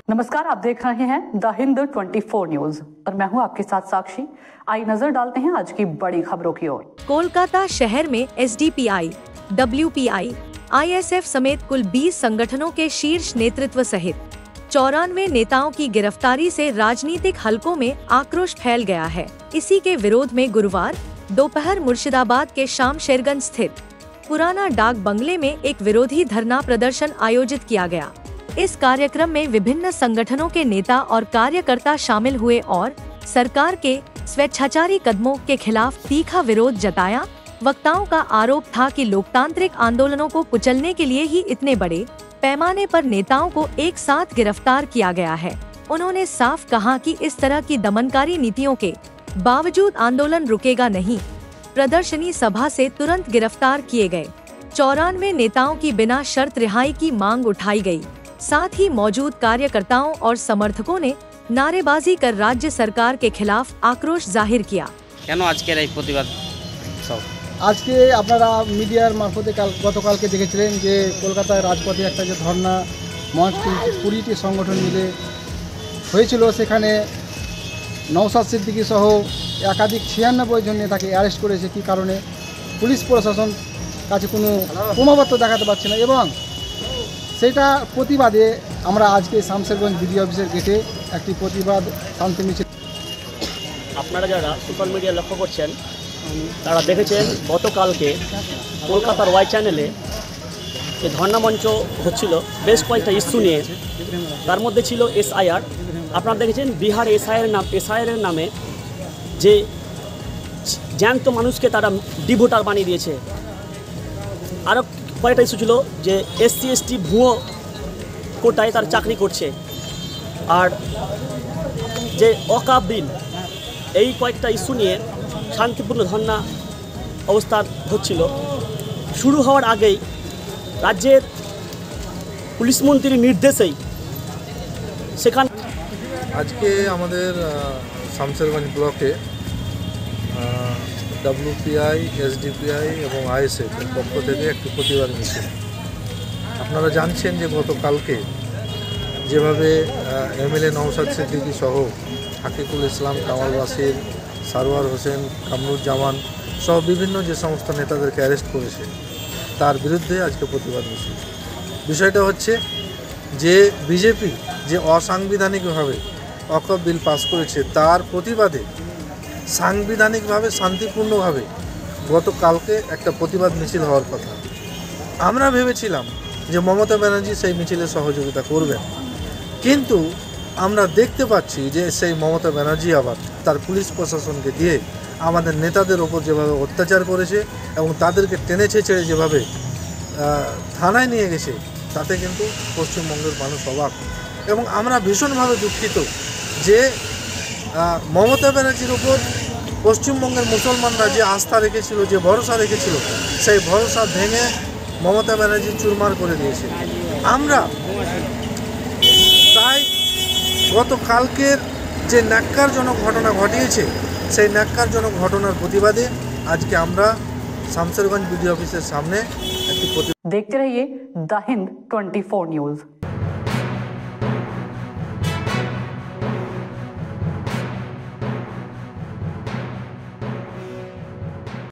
नमस्कार, आप देख रहे हैं द हिंद 24 न्यूज और मैं हूं आपके साथ साक्षी। आई नजर डालते हैं आज की बड़ी खबरों की ओर। कोलकाता शहर में एसडीपीआई, डब्ल्यूपीआई, आईएसएफ समेत कुल 20 संगठनों के शीर्ष नेतृत्व सहित 94 नेताओं की गिरफ्तारी से राजनीतिक हलकों में आक्रोश फैल गया है। इसी के विरोध में गुरुवार दोपहर मुर्शिदाबाद के शामशेरगंज स्थित पुराना डाक बंगले में एक विरोधी धरना प्रदर्शन आयोजित किया गया। इस कार्यक्रम में विभिन्न संगठनों के नेता और कार्यकर्ता शामिल हुए और सरकार के स्वेच्छाचारी कदमों के खिलाफ तीखा विरोध जताया। वक्ताओं का आरोप था कि लोकतांत्रिक आंदोलनों को कुचलने के लिए ही इतने बड़े पैमाने पर नेताओं को एक साथ गिरफ्तार किया गया है। उन्होंने साफ कहा कि इस तरह की दमनकारी नीतियों के बावजूद आंदोलन रुकेगा नहीं। प्रदर्शनी सभा से तुरंत गिरफ्तार किए गए 94 नेताओं की बिना शर्त रिहाई की मांग उठाई गई। साथ ही मौजूद कार्यकर्ताओं और समर्थकों ने नारेबाजी कर राज्य सरकार के खिलाफ आक्रोश जाहिर किया। আজকে আপনারা মিডিয়ার মারফতে গতকালকে দেখেছিলেন যে কলকাতায় রাজপথে একটা যে ধর্ণা মঞ্চ 20টি সংগঠন মিলে হয়েছিল। সেখানে নওশাদ সিদ্দিকী সহ একাধিক 96 জন নেতাকে অ্যারেস্ট করেছে। কী কারণে পুলিশ প্রশাসন কাছে কোনো প্রমাণপত্র দেখাতে পারছে না এবং সেটা প্রতিবাদে আমরা আজকে শামশেরগঞ্জ বিডিও অফিসের গেটে একটি প্রতিবাদ শান্তি মিছিল। আপনারা যারা সোশ্যাল মিডিয়া লক্ষ্য করছেন তারা দেখেছেন গতকালকে কলকাতার ওয়াই চ্যানেলে যে ধর্ণা মঞ্চ হচ্ছিল বেশ কয়েকটা ইস্যু নিয়ে, তার মধ্যে ছিল এসআইআর। আপনারা দেখেছেন বিহার এসআইআর নামে যে জ্যান্ত মানুষকে তারা ডিভোটার বানিয়ে দিয়েছে। আরও কয়েকটা ইস্যু ছিল যে এসসি এসটি ভুয়ো কোটায় তার চাকরি করছে, আর যে ওয়াকফ বিল, এই কয়েকটা ইস্যু নিয়ে শান্তিপূর্ণ ধর্ণা অবস্থা হচ্ছিল। শুরু হওয়ার আগেই রাজ্যের পুলিশ মন্ত্রীর নির্দেশেই সেখানে আজকে আমাদের শামশেরগঞ্জ ব্লকে ডব্লিউপিআই, এসডিপিআই এবং আইএসএফ এর পক্ষ থেকে একটি প্রতিবাদ মিছিল। আপনারা জানছেন যে গতকালকে যেভাবে এমএলএ নওশাদ সিদ্দিকী সহ হাকিকুল ইসলাম, কামাল বাসির, সারোয়ার হোসেন, কামরুজ্জামান সহ বিভিন্ন যে সমস্ত নেতাদেরকে অ্যারেস্ট করেছে তার বিরুদ্ধে আজকে প্রতিবাদ মিছিল। বিষয়টা হচ্ছে যে বিজেপি যে অসাংবিধানিকভাবে ওয়াকফ বিল পাস করেছে তার প্রতিবাদে সাংবিধানিকভাবে শান্তিপূর্ণভাবে গতকালকে একটা প্রতিবাদ মিছিল হওয়ার কথা। আমরা ভেবেছিলাম যে মমতা ব্যানার্জি সেই মিছিলে সহযোগিতা করবেন, কিন্তু আমরা দেখতে পাচ্ছি যে সেই মমতা ব্যানার্জি আবার তার পুলিশ প্রশাসনকে দিয়ে আমাদের নেতাদের ওপর যেভাবে অত্যাচার করেছে এবং তাদেরকে টেনেছে ছেড়ে যেভাবে থানায় নিয়ে গেছে, তাতে কিন্তু পশ্চিমবঙ্গের মানুষ অবাক। এবং আমরা ভীষণভাবে দুঃখিত যে মমতা ব্যানার্জির ওপর পশ্চিমবঙ্গের মুসলমানরা যে আস্থা রেখেছিল, যে ভরসা রেখেছিল, সেই ভরসা ভেঙে মমতা ব্যানার্জি চুরমার করে দিয়েছে। আমরা তাই গতকালকের যে ন্যাক্কারজনক ঘটনা ঘটিয়েছে সেই ন্যাক্কারজনক ঘটনার প্রতিবাদে আজকে আমরা শামশেরগঞ্জ বিডিও অফিসের সামনে একটি देखते रहिए द हिंद 24 न्यूज।